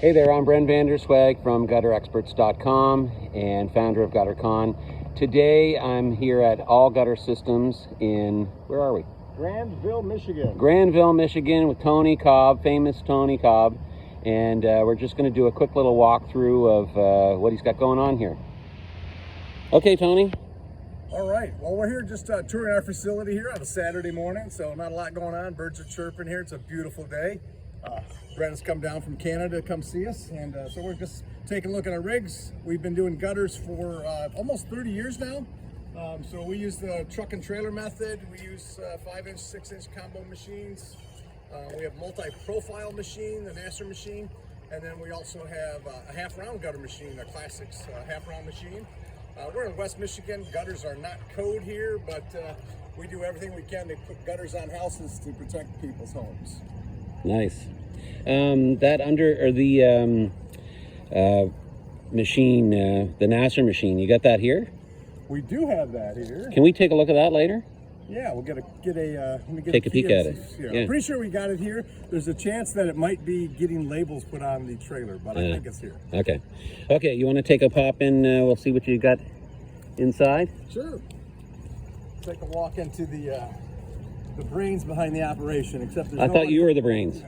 Hey there, I'm Bren Vanderswag from GutterExperts.com and founder of Gutter-Con. Today I'm here at All Gutter Systems in, where are we? Grandville, Michigan. Grandville, Michigan with Tony Cobb, famous Tony Cobb. And we're just going to do a quick little walkthrough of what he's got going on here. Okay, Tony. All right, well, we're here just touring our facility here on a Saturday morning, so not a lot going on. Birds are chirping here. It's a beautiful day. Brent's come down from Canada to come see us, and so we're just taking a look at our rigs. We've been doing gutters for almost 30 years now. So we use the truck and trailer method. We use 5-inch, 6-inch combo machines. We have multi-profile machine, the master machine, and then we also have a half-round gutter machine, a classics half-round machine. We're in West Michigan. Gutters are not code here, but we do everything we can to put gutters on houses to protect people's homes. Nice. That machine, the Nasser machine, you got that here? We do have that here. Can we take a look at that later? Yeah, we'll take a peek at it. Yeah. I'm pretty sure we got it here. There's a chance that it might be getting labels put on the trailer, but I think it's here. Okay. Okay, you want to take a pop in? We'll see what you got inside. Sure. Take a walk into the brains behind the operation. Except there's I thought you were the brains.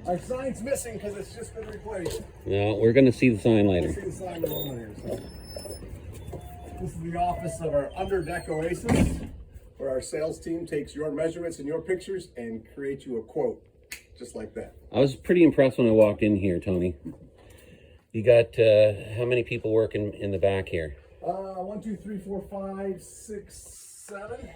Our sign's missing because it's just been replaced. No, we're going to see the sign later. We'll see the sign in a moment here. So. This is the office of our Underdeck Oasis, where our sales team takes your measurements and your pictures and creates you a quote, just like that. I was pretty impressed when I walked in here, Tony. You got how many people working in the back here? 1, 2, 3, 4, 5, 6, 7.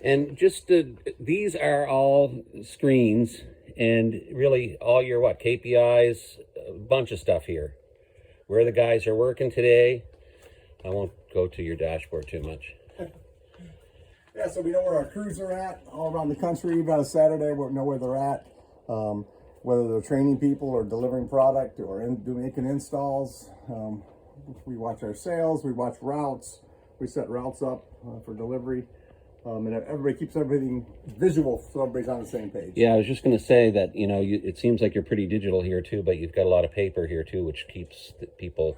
And just these are all screens, and really all your KPIs, a bunch of stuff here. Where the guys are working today. I won't go to your dashboard too much. Yeah, so we know where our crews are at all around the country. About a Saturday, we know where they're at. Whether they're training people or delivering product or making installs. We watch our sales, we watch routes, we set routes up for delivery. And everybody keeps everything visual so everybody's on the same page. Yeah, I was just going to say that, it seems like you're pretty digital here too, but you've got a lot of paper here too, which keeps the people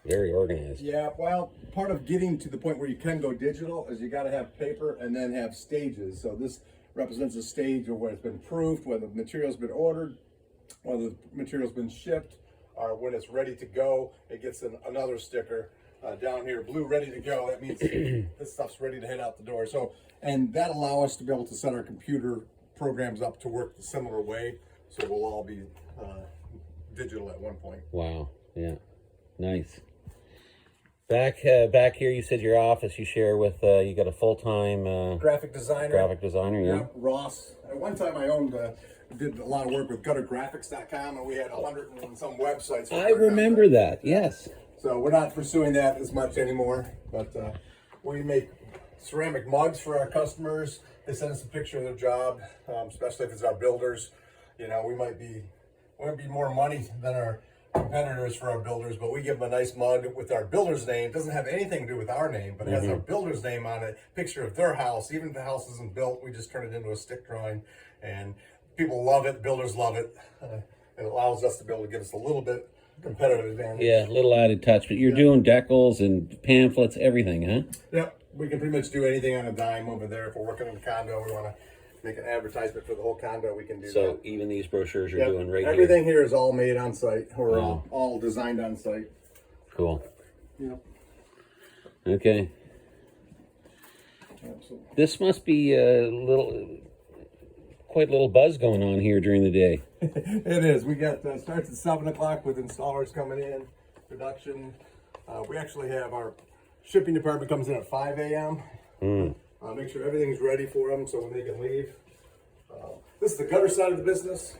very organized. Yeah, well, part of getting to the point where you can go digital is you got to have paper and then have stages. So this represents a stage of where it's been proofed, whether the material's been ordered, whether the material's been shipped, or when it's ready to go, it gets another sticker. Down here, blue ready to go. That means this stuff's ready to head out the door. So, and that allow us to be able to set our computer programs up to work the similar way. So we'll all be digital at one point. Wow. Yeah. Nice. Back here, you said your office you share with you got a full-time graphic designer. Yeah. Ross. At one time, I did a lot of work with Guttergraphics.com, and we had 100 and some websites. I remember that. Yes. So we're not pursuing that as much anymore, but we make ceramic mugs for our customers. They send us a picture of their job, especially if it's our builders. We might be more money than our competitors for our builders, but we give them a nice mug with our builder's name. It doesn't have anything to do with our name, but it has our builder's name on it, picture of their house. Even if the house isn't built, we just turn it into a stick drawing, and people love it. Builders love it. It allows us to be able to give us a little bit competitive advantage. Yeah, a little added touch, but you're doing decals and pamphlets, everything, huh? Yep, we can pretty much do anything on a dime over there. If we're working in a condo, we want to make an advertisement for the whole condo, we can do that. So even these brochures you're doing right everything here is all made on site, or all designed on site. Cool. Yep. Okay. Absolutely. This must be quite a little buzz going on here during the day. It is. We got starts at 7 o'clock with installers coming in, production. We actually have our shipping department comes in at 5 a.m. Make sure everything's ready for them so when they can leave. This is the gutter side of the business.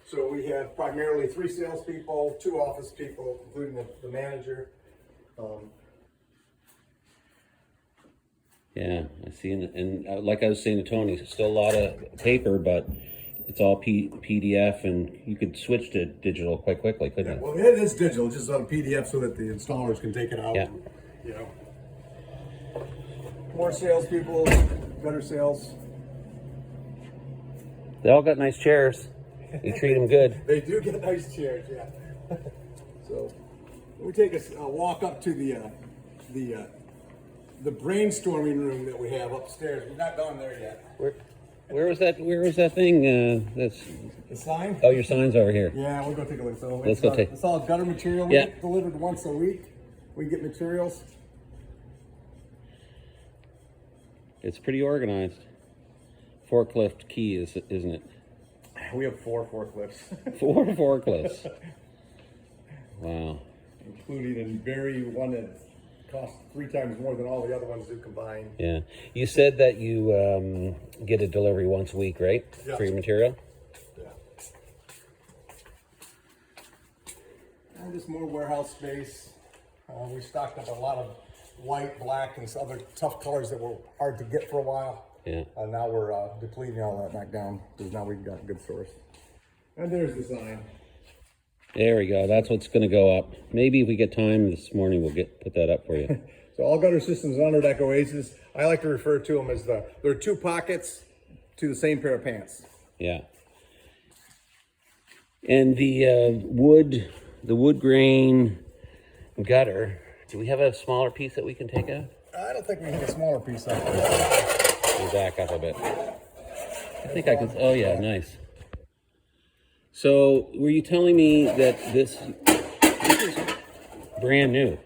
So we have primarily 3 salespeople, 2 office people, including the manager. Yeah, I see. And like I was saying to Tony, it's still a lot of paper, but it's all PDF, and you could switch to digital quite quickly, couldn't it? Well, it is digital, just on PDF so that the installers can take it out. Yeah. More salespeople, better sales. They all got nice chairs. You treat them good. They do get nice chairs, yeah. So we take a walk up to the brainstorming room that we have upstairs. We've not gone there yet. Where was that? Where was that thing? That's the sign. Oh, your sign's over here. Yeah, we'll go take a look. So let's go take. It's all gutter material. We get delivered once a week. We get materials. It's pretty organized. Forklift key, isn't it? We have 4 forklifts. 4 forklifts. Wow. Including a very one that costs 3 times more than all the other ones do combined. Yeah. You said that you get a delivery once a week, right? Yeah. For your material? Yeah. And just more warehouse space. We stocked up a lot of white, black, and some other tough colors that were hard to get for a while. Yeah. Now we're depleting all that back down because now we've got a good source. And there's the sign. There we go. That's what's going to go up. Maybe if we get time this morning, we'll put that up for you. So all gutter systems Underdeck Oasis. I like to refer to them as there are 2 pockets to the same pair of pants. Yeah. And the wood grain gutter. Do we have a smaller piece that we can take out? I don't think we need a smaller piece of it. We'll back up a bit. I think I can. Oh yeah, nice. So, were you telling me that this is brand new?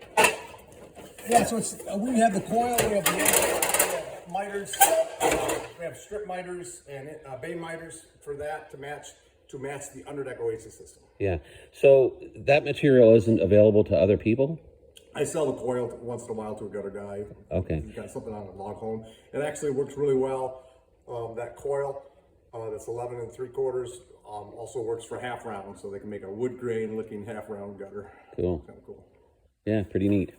Yeah. So we have the coil. We have the miters. We have strip miters and bay miters for that to match the Underdeck Oasis system. Yeah. So that material isn't available to other people? I sell the coil once in a while to a gutter guy. Okay. He's got something on a log home. It actually works really well. That coil, that's 11 3/4, also works for half round, so they can make a wood grain looking half round gutter. Cool. Kind of cool. Yeah, pretty neat.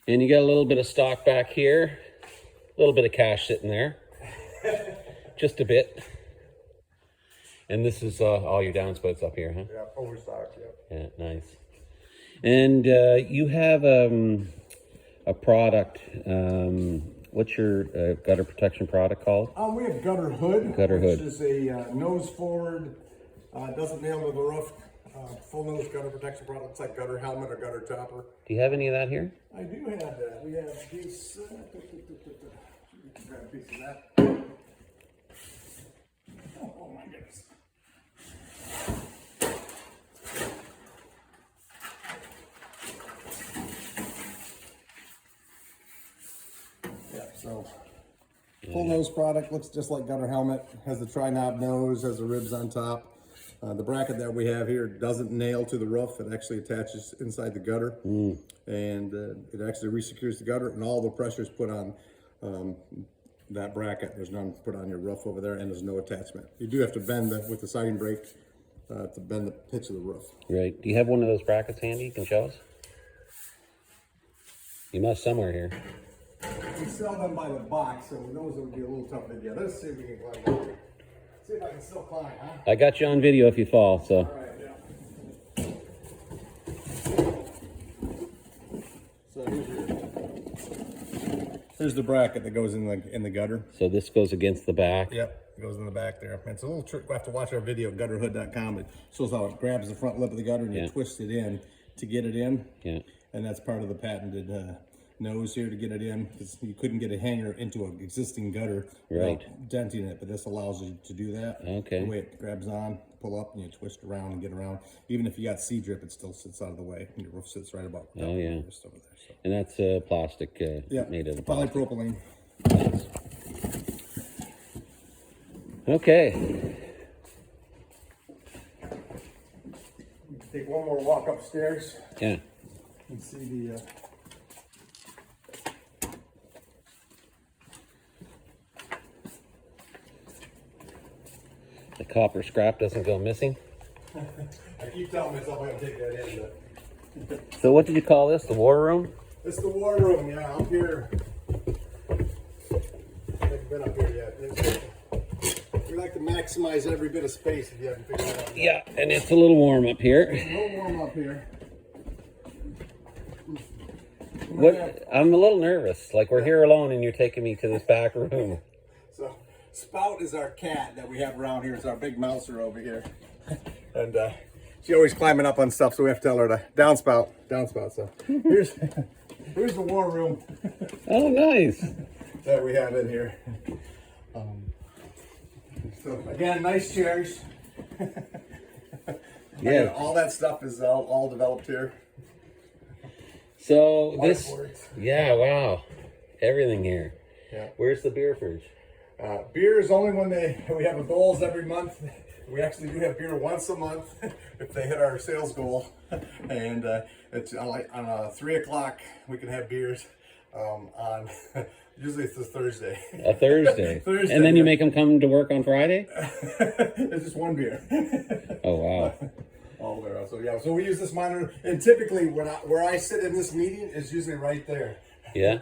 And you got a little bit of stock back here, a little bit of cash sitting there, just a bit. And this is all your downspouts up here, huh? Yeah, overstocked. Yeah. Yeah, nice. And you have a product. What's your gutter protection product called? We have Gutter Hood. Gutter Hood. Which is a nose forward, doesn't nail to the roof, full nose gutter protection product. It's like gutter helmet or gutter topper. Do you have any of that here? I do have that. We have these. Grab a piece of that. Oh my goodness. So, full nose product, looks just like gutter helmet, has the tri-knob nose, has the ribs on top. The bracket that we have here doesn't nail to the roof, it actually attaches inside the gutter. And it actually resecures the gutter, and all the pressure is put on that bracket. There's none put on your roof over there, and there's no attachment. You do have to bend with the siding brake to bend the pitch of the roof. Right. Do you have one of those brackets handy? You can show us? You must somewhere here. We sell them by the box, so those would be a little tough to get. Let's see if we can climb up. See if I can still climb, huh? I got you on video if you fall, so. All right, yeah. So here's the bracket that goes in the gutter. So this goes against the back. Yep, it goes in the back there. It's a little trick. We'll have to watch our video, gutterhood.com. It shows how it grabs the front lip of the gutter and you twist it in to get it in. Yeah. And that's part of the patented nose here to get it in, because you couldn't get a hanger into an existing gutter without denting it, but this allows you to do that. Okay. The way it grabs on, pull up, and you twist around and get around. Even if you got C-drip, it still sits out of the way. And your roof sits right about over there. So. And that's plastic, made out of plastic. Polypropylene. Nice. Okay. Take one more walk upstairs. Yeah. And see the the copper scrap doesn't go missing. I keep telling myself I'm gonna take that in. But... So what did you call this? The war room? It's the war room, yeah, up here. I haven't been up here yet. We like to maximize every bit of space if you haven't figured it out. Yeah, and it's a little warm up here. It's a little warm up here. I'm a little nervous. Like we're here alone and you're taking me to this back room. Spout is our cat that we have around here. It's our big mouser over here. And she's always climbing up on stuff, so we have to tell her to downspout. So here's the war room. Oh, nice. That we have in here. So again, nice chairs. Yeah. Again, all that stuff is all developed here. So this, Whiteboards. yeah, wow, everything here. Yeah. Where's the beer fridge? Beer is only when we have a goals every month. We actually do have beer once a month if they hit our sales goal. And it's on 3 o'clock we can have beers on, usually it's a Thursday. A Thursday. Thursday. And then you make them come to work on Friday? It's just one beer. Oh, wow. All the way around. So yeah, so we use this monitor, and typically where I sit in this meeting is usually right there. Yeah?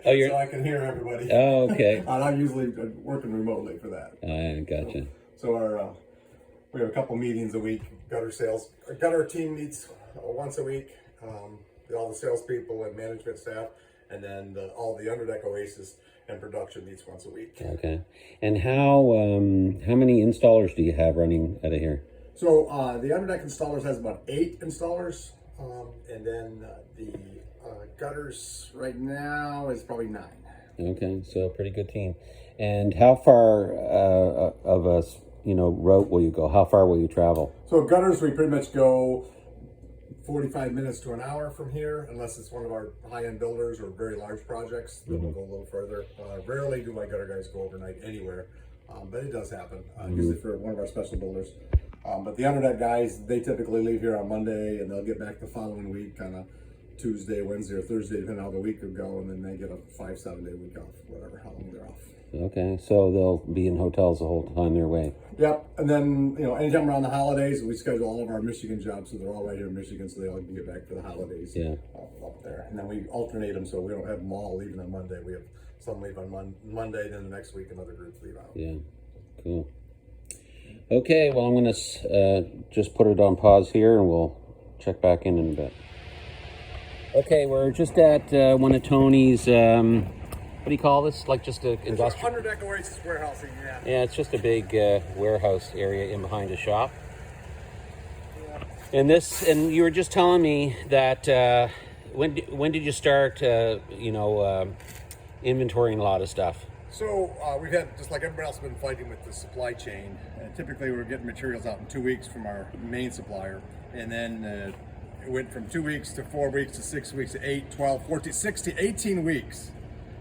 Oh, you're... So I can hear everybody. Oh, okay. And I'm usually working remotely for that. Gotcha. So we have a couple meetings a week. Gutter team meets once a week. All the salespeople and management staff, and then all the Underdeck Oasis and production meets once a week. Okay. And how many installers do you have running out of here? So the Underdeck installers has about 8 installers, and then the gutters right now is probably 9. Okay, so a pretty good team. And how far of a route will you go? How far will you travel? So gutters, we pretty much go 45 minutes to an hour from here, unless it's one of our high-end builders or very large projects. Then we'll go a little further. Rarely do my gutter guys go overnight anywhere, but it does happen, usually for one of our special builders. But the Underdeck guys, they typically leave here on Monday, and they'll get back the following week on a Tuesday, Wednesday, or Thursday, depending on how the week would go, and then they get a 5-7 day week off, whatever, how long they're off. Okay, so they'll be in hotels the whole time they're away. Yep, and then, anytime around the holidays, we schedule all of our Michigan jobs, so they're all right here in Michigan, so they all can get back for the holidays. Yeah. Up there. And then we alternate them, so we don't have them all leaving on Monday. We have some leave on Monday, then the next week another group leave out. Yeah, cool. Okay, well, I'm going to just put it on pause here, and we'll check back in a bit. Okay, we're just at one of Tony's, what do you call this? Like just a industrial... Underdeck Oasis warehousing, yeah. Yeah, it's just a big warehouse area in behind a shop. Yeah. And you were just telling me that when did you start, inventorying a lot of stuff? So we've had, just like everybody else, been fighting with the supply chain. Typically, we're getting materials out in 2 weeks from our main supplier, and then it went from 2 weeks to 4 weeks to 6 weeks to 8, 12, 14, 16, 18 weeks.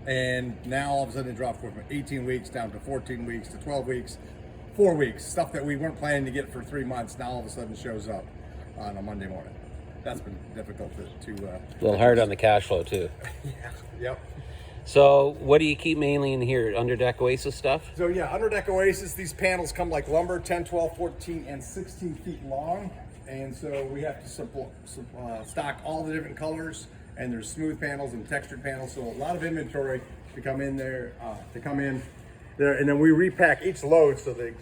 And now all of a sudden it dropped from 18 weeks down to 14 weeks to 12 weeks, 4 weeks. Stuff that we weren't planning to get for 3 months now all of a sudden shows up on a Monday morning. That's been difficult to a little hard on the cash flow too. Yeah, yep. So what do you keep mainly in here? Underdeck Oasis stuff? So yeah, Underdeck Oasis, these panels come like lumber, 10, 12, 14, and 16 feet long. And so we have to stock all the different colors, and there's smooth panels and textured panels. So a lot of inventory to come in there, and then we repack each load so the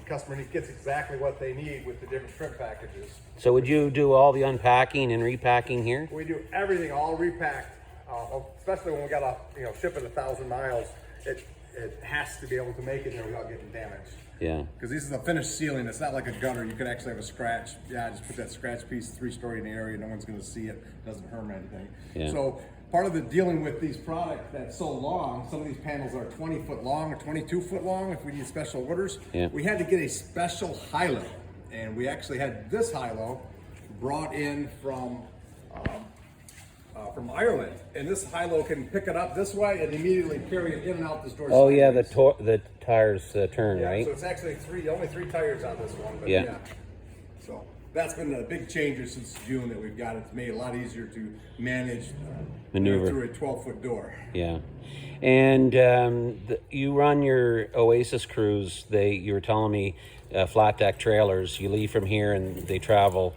customer gets exactly what they need with the different trim packages. So would you do all the unpacking and repacking here? We do everything all repacked, especially when we got to ship it 1,000 miles. It has to be able to make it there without getting damaged. Yeah. Because this is a finished ceiling. It's not like a gutter. You can actually have a scratch. Yeah, just put that scratch piece 3-story in the area. No one's going to see it. Doesn't hurt anything. Yeah. So part of the dealing with these products that's so long, some of these panels are 20 foot long or 22 foot long if we need special orders. Yeah. We had to get a special high-low. And we actually had this high-low brought in from Ireland, and this high-low can pick it up this way and immediately carry it in and out this door. Oh yeah, the tires turn, yeah, right? so it's actually only three tires on this one. But yeah. So that's been a big change since June that we've got. It's made it a lot easier to manage maneuver through a 12-foot door. Yeah, and you run your Oasis crews. You were telling me flat deck trailers. You leave from here and they travel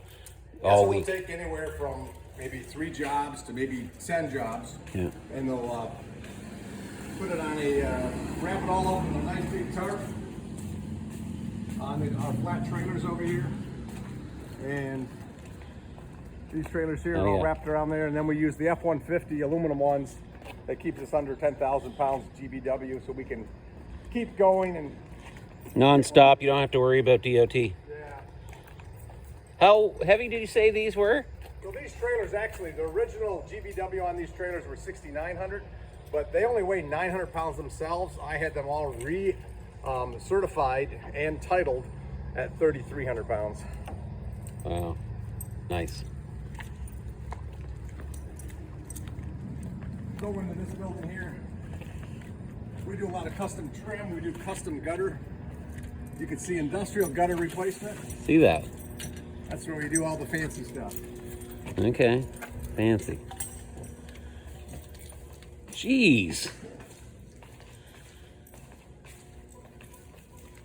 all week. We'll take anywhere from maybe 3 jobs to maybe 10 jobs. Yeah. And they'll put it on wrap it all up in a nice big tarp on our flat trailers over here. And these trailers here are all wrapped around there. And then we use the F-150 aluminum ones that keeps us under 10,000 pounds GBW, so we can keep going and Non-stop. You don't have to worry about DOT. yeah. How heavy did you say these were? So these trailers, actually, the original GVW on these trailers were 6,900, but they only weigh 900 pounds themselves. I had them all certified and titled at 3,300 pounds. Wow, nice. Go into this building here. We do a lot of custom trim. We do custom gutter. You can see industrial gutter replacement. See that? That's where we do all the fancy stuff. Okay, fancy. Jeez.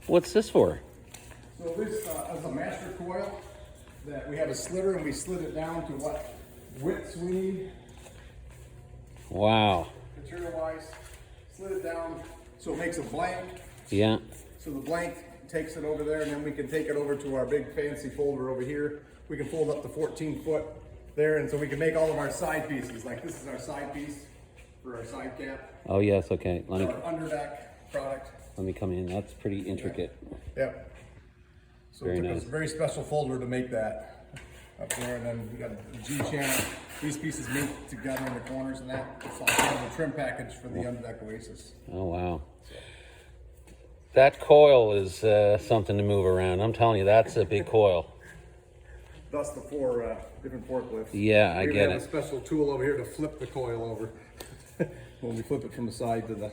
What's this for? So this is a master coil that we have a slitter, and we slit it down to what widths we need. Wow. Material-wise, slit it down so it makes a blank. Yeah. So the blank takes it over there, and then we can take it over to our big fancy folder over here. We can fold up to 14 foot there, and so we can make all of our side pieces. Like this is our side piece for our side cap. Oh yes. Okay. Our Underdeck product. Let me come in. That's pretty intricate. Yep. So Very it took nice. us a very special folder to make that up there, and then we got a G channel. These pieces made together in the corners, and that it's all kind of a trim package for the Underdeck Oasis. Oh wow. That coil is something to move around. I'm telling you, that's a big coil. Thus the four different forklifts. Yeah, I We get have it. a special tool over here to flip the coil over. When we flip it from the side to the.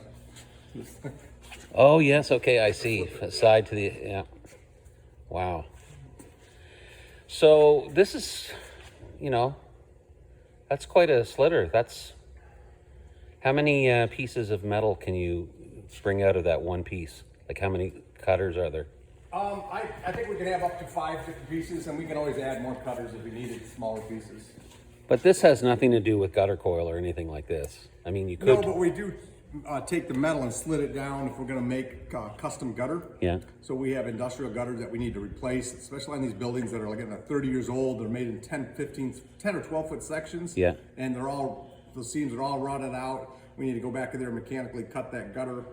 Oh yes. Okay, I see. Side to the yeah. Wow. So this is, you know, that's quite a slitter. That's how many pieces of metal can you spring out of that one piece? Like how many cutters are there? I think we can have up to 5 different pieces, and we can always add more cutters if we needed smaller pieces. But this has nothing to do with gutter coil or anything like this. I mean, you could. No, but we do take the metal and slit it down if we're going to make custom gutter. Yeah. So we have industrial gutters that we need to replace, especially on these buildings that are like 30 years old. They're made in 10 or 12 foot sections. Yeah. And the seams are all rotted out. We need to go back in there and mechanically cut that gutter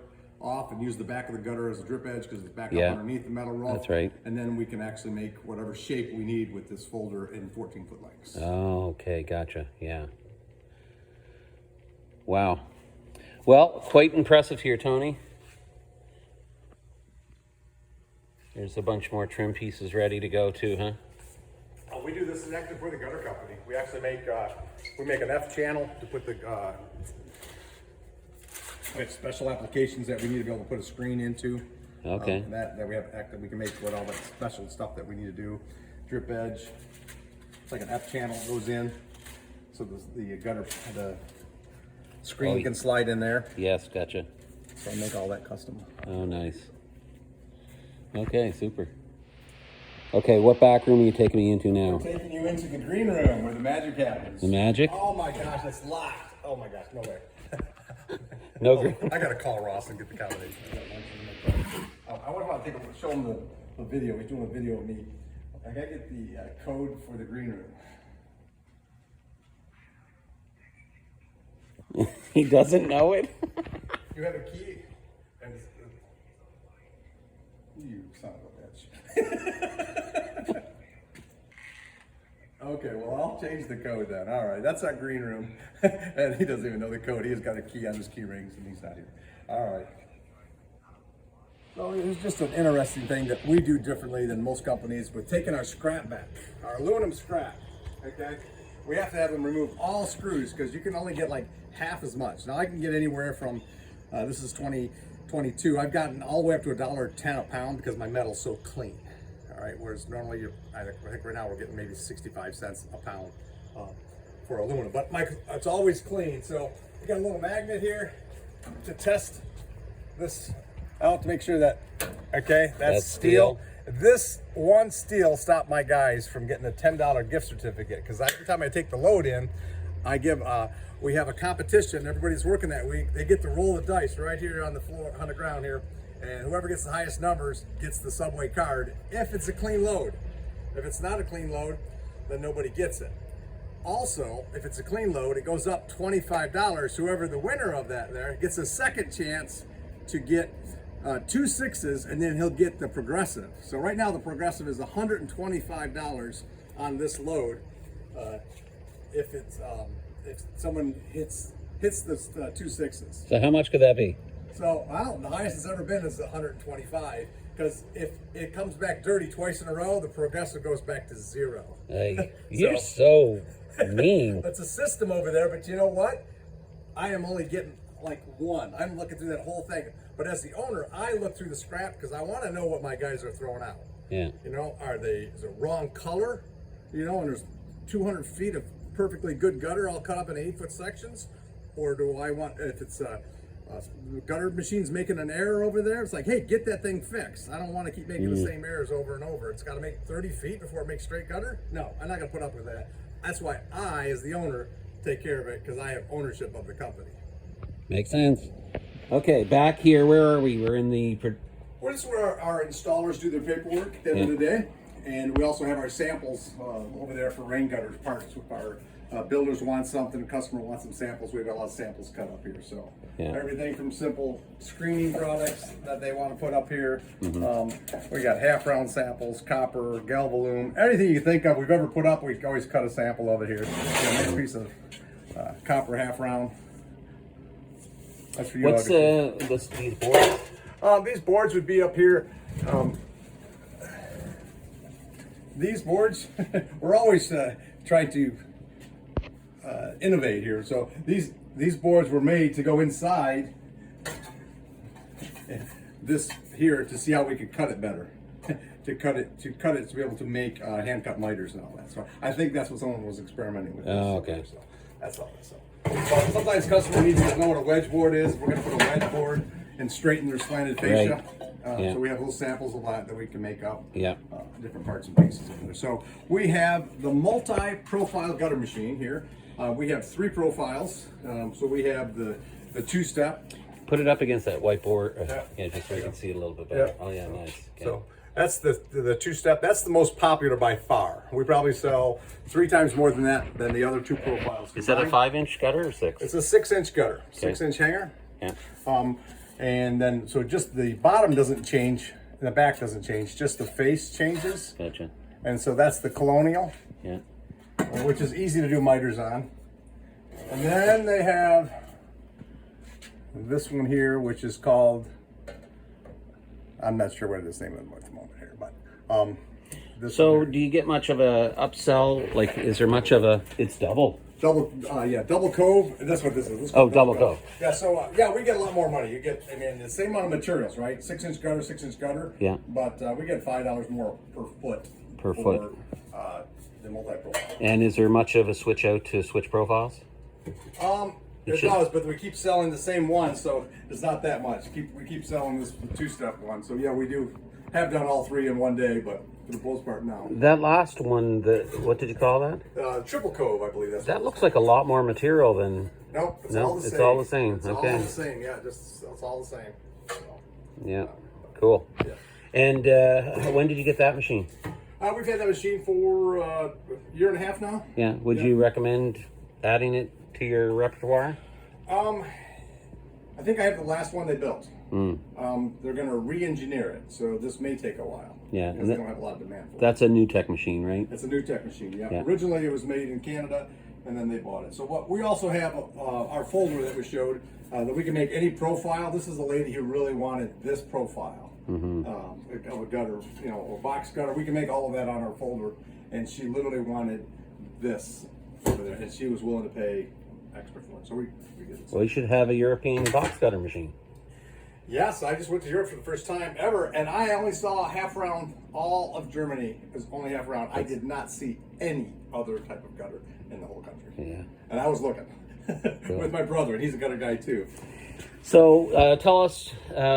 off and use the back of the gutter as a drip edge because it's back Yeah. up underneath the metal roof. That's right. And then we can actually make whatever shape we need with this folder in 14 foot lengths. Oh, okay, gotcha. Yeah. Wow. Well, quite impressive here, Tony. There's a bunch more trim pieces ready to go too, huh? We do this actually for the gutter company. We actually make an F channel to put the we have special applications that we need to be able to put a screen into. Okay. And that we have we can make with all that special stuff that we need to do. Drip edge. It's like an F channel goes in, so the gutter the screen can slide in there. Yes, gotcha. So I make all that custom. Oh, nice. Okay, super. Okay, what back room are you taking me into now? Taking you into the green room where the magic happens. The magic? Oh my gosh, it's locked. Oh my gosh, no way. No green. I gotta call Ross and get the combination. I want to show him the video. He's doing a video of me. I gotta get the code for the green room. He doesn't know it? You have a key? And you son of a bitch. Okay, well, I'll change the code then. All right, that's our green room. And he doesn't even know the code. He has got a key on his key rings and he's not here. All right. So it's just an interesting thing that we do differently than most companies. We're taking our scrap back, our aluminum scrap, okay? We have to have them remove all screws because you can only get like half as much. Now I can get anywhere from, this is 2022, I've gotten all the way up to $1.10 a pound because my metal's so clean. All right, whereas normally I think right now we're getting maybe 65 cents a pound for aluminum, but it's always clean. So we got a little magnet here to test this out to make sure that, okay, that's steel. This one steel stopped my guys from getting a $10 gift certificate because every time I take the load in, I give, we have a competition. Everybody's working that week. They get to roll the dice right here on the floor, on the ground here. And whoever gets the highest numbers gets the Subway card if it's a clean load. If it's not a clean load, then nobody gets it. Also, if it's a clean load, it goes up $25. Whoever the winner of that there gets a second chance to get 2 6s, and then he'll get the progressive. So right now the progressive is $125 on this load. If someone hits the 2 6s. So how much could that be? So the highest it's ever been is 125. Because if it comes back dirty twice in a row, the progressive goes back to 0. Hey, you're so mean. It's a system over there, but you know what? I am only getting like one. I'm looking through that whole thing. But as the owner, I look through the scrap because I want to know what my guys are throwing out. Yeah. You know, is it wrong color? You know, and there's 200 feet of perfectly good gutter all cut up in 8-foot sections? Or do I want, if it's the gutter machine's making an error over there, it's like, hey, get that thing fixed. I don't want to keep making the same errors over and over. It's got to make 30 feet before it makes straight gutter? No, I'm not going to put up with that. That's why I, as the owner, take care of it, because I have ownership of the company. Makes sense. Okay, back here, where are we? We're in the... Well, this is where our installers do their paperwork at the end of the day. And we also have our samples over there for rain gutters parts. If our builders want something, customer wants some samples, we've got a lot of samples cut up here. So everything from simple screening products that they want to put up here. We got half-round samples, copper, galvalume, anything you can think of we've ever put up, we can always cut a sample of it here. Got a nice piece of copper half-round. That's for you. What's these boards? These boards would be up here. These boards, we're always trying to innovate here. So these boards were made to go inside this here to see how we could cut it better. to cut it to be able to make hand cut miters and all that. So I think that's what someone was experimenting with. Oh, okay. So that's all. So sometimes customer needs to know what a wedge board is. We're going to put a wedge board and straighten their slanted fascia. So we have little samples of that we can make up. Different parts and pieces in there. So we have the multi-profile gutter machine here. We have 3 profiles. So we have the 2-step. Put it up against that whiteboard. Just so you can see it a little bit better. Oh yeah, nice. Okay. So that's the 2-step. That's the most popular by far. We probably sell 3 times more than that than the other 2 profiles. Is that a 5-inch gutter or 6? It's a 6-inch gutter, 6-inch hanger. And then, so just the bottom doesn't change, and the back doesn't change, just the face changes. Gotcha. And so that's the Colonial, Yeah. which is easy to do miters on. And then they have this one here, which is called, I'm not sure what this name of it at the moment here, but this So do you get much of a upsell? Like, is there much of a, it's double. Double Cove. That's what this is. This is double Cove. Yeah, so we get a lot more money. You get, I mean, the same amount of materials, right? 6-inch gutter, 6-inch gutter. Yeah. But we get $5 more per foot. Per foot. The multi-profile. And is there much of a switch out to switch profiles? It does, but we keep selling the same one, so it's not that much. We keep selling this 2-step one. So yeah, we do have done all 3 in one day, but for the most part now. That last one, what did you call that? Triple Cove, I believe. That looks like a lot more material than. Nope, it's all the same. It's all the same. It's okay. all the same. Yeah, it's all the same. So, yeah. Cool. Yeah. And when did you get that machine? We've had that machine for a year and a half now. Yeah. Would you recommend adding it to your repertoire? I think I have the last one they built. They're going to re-engineer it, so this may take a while. Yeah, because they don't have a lot of demand for it. That's a new tech machine, right? It's a new tech machine. Yeah. Originally, it was made in Canada, and then they bought it. So what we also have our folder that we showed that we can make any profile. This is a lady who really wanted this profile of a gutter, a box gutter. We can make all of that on our folder, and she literally wanted this over there, and she was willing to pay extra for it. So we did it. Well, you should have a European box gutter machine. Yes, I just went to Europe for the first time ever, and I only saw half round. All of Germany is only half round. I did not see any other type of gutter in the whole country. Yeah. And I was looking with my brother, and he's a gutter guy too. So tell us,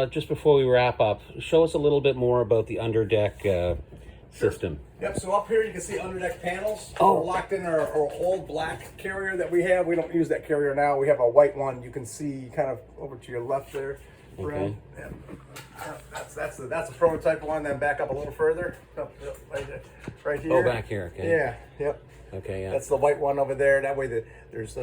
just before we wrap up, show us a little bit more about the Underdeck system. Yep, so up here you can see Underdeck panels. Oh. We're locked in our old black carrier that we have. We don't use that carrier now. We have a white one. You can see kind of over to your left there. Okay. And that's a prototype one. Then back up a little further, right here. Oh, back here. Okay. Yeah. Yep. Okay. Yeah. That's the white one over there. That way there's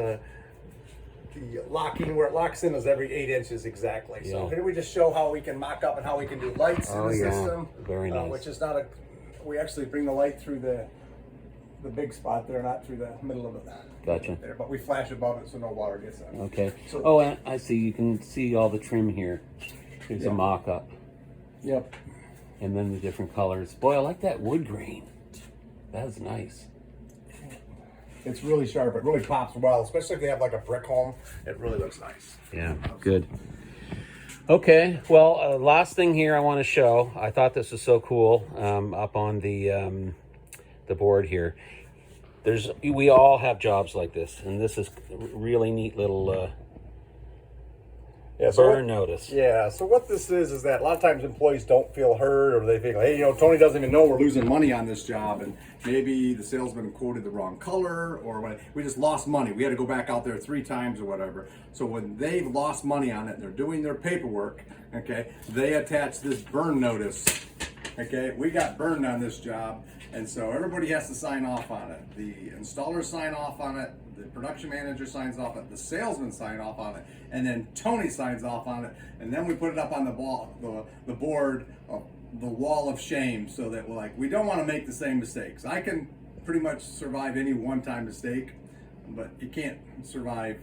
the locking, where it locks in is every 8 inches exactly. So Yeah. here we just show how we can mock up and how we can do lights in the system. Very nice. Which is not a, we actually bring the light through the big spot there, not through the middle of it. Gotcha. There, but we flash above it so no water gets in. Okay. So, Oh, and I see. You can see all the trim here. There's a mock-up. Yep. And then the different colors. Boy, I like that wood grain. That's nice. It's really sharp. It really pops well, especially if they have like a brick home. It really looks nice. Yeah, good. Okay, well, last thing here I want to show. I thought this was so cool up on the board here. We all have jobs like this, and this is a really neat little burn notice. Yeah, so what this is that a lot of times employees don't feel heard, or they think, hey, you know, Tony doesn't even know we're losing money on this job, and maybe the salesman quoted the wrong color, or when we just lost money. We had to go back out there 3 times or whatever. So when they've lost money on it, and they're doing their paperwork, okay, they attach this burn notice. Okay, we got burned on this job, and so everybody has to sign off on it. The installers sign off on it, the production manager signs off on it, the salesman sign off on it, and then Tony signs off on it, and then we put it up on the board, the wall of shame, so that we don't want to make the same mistakes. I can pretty much survive any one-time mistake, but you can't survive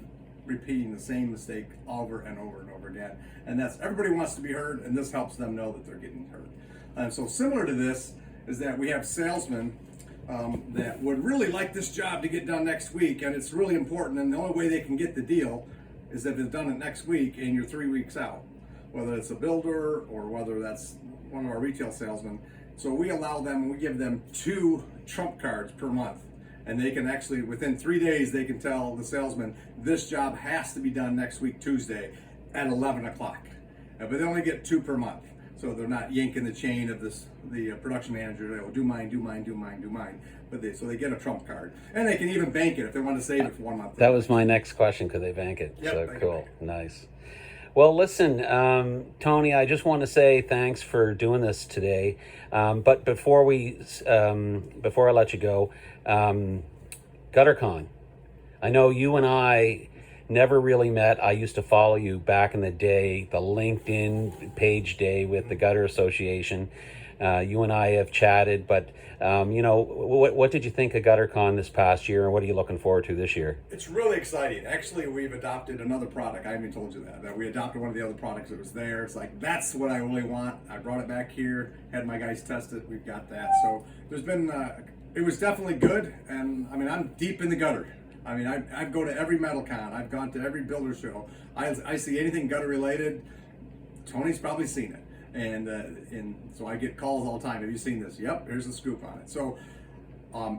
repeating the same mistake over and over and over again. And that's, everybody wants to be heard, and this helps them know that they're getting heard. And so similar to this is that we have salesmen that would really like this job to get done next week, and it's really important, and the only way they can get the deal is if it's done it next week and you're 3 weeks out, whether it's a builder or whether that's one of our retail salesmen. So we allow them, we give them 2 trump cards per month, and they can actually, within 3 days, they can tell the salesman, this job has to be done next week, Tuesday at 11 o'clock. But they only get 2 per month. So they're not yanking the chain of the production manager. They will do mine, do mine, do mine, do mine. But so they get a trump card, and they can even bank it if they want to save it for 1 month. That was my next question. Could they bank it? Yep, So cool, nice. Well, listen, Tony, I just want to say thanks for doing this today. But before I let you go, GutterCon. I know you and I never really met. I used to follow you back in the day, the LinkedIn page day with the Gutter Association. You and I have chatted, but you know, what did you think of GutterCon this past year, and what are you looking forward to this year? It's really exciting. Actually, we've adopted another product. I haven't even told you that we adopted one of the other products that was there. It's like, that's what I really want. I brought it back here, had my guys test it. We've got that. So there's been, it was definitely good. And I mean, I'm deep in the gutter. I mean, I go to every metal con. I've gone to every builder show. I see anything gutter related. Tony's probably seen it. And so I get calls all the time. Have you seen this? Yep, here's the scoop on it. So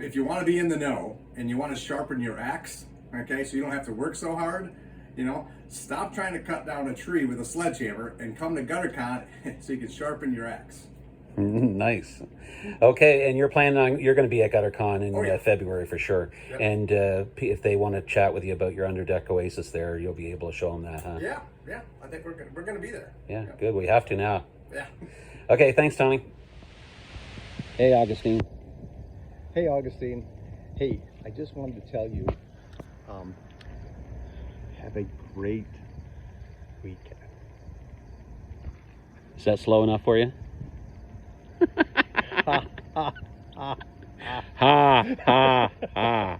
if you want to be in the know and you want to sharpen your axe, okay, so you don't have to work so hard, you know, stop trying to cut down a tree with a sledgehammer and come to GutterCon so you can sharpen your axe. Nice. Okay, and you're going to be at GutterCon in February for sure. Yep. And if they want to chat with you about your Underdeck Oasis there, you'll be able to show them that, huh? Yeah. I think we're gonna be there. Yeah, good. We have to now. Yeah. Okay, thanks, Tony. Hey, Augustine. Hey, Augustine. Hey, I just wanted to tell you, have a great weekend. Is that slow enough for you? Ha, ha, ha.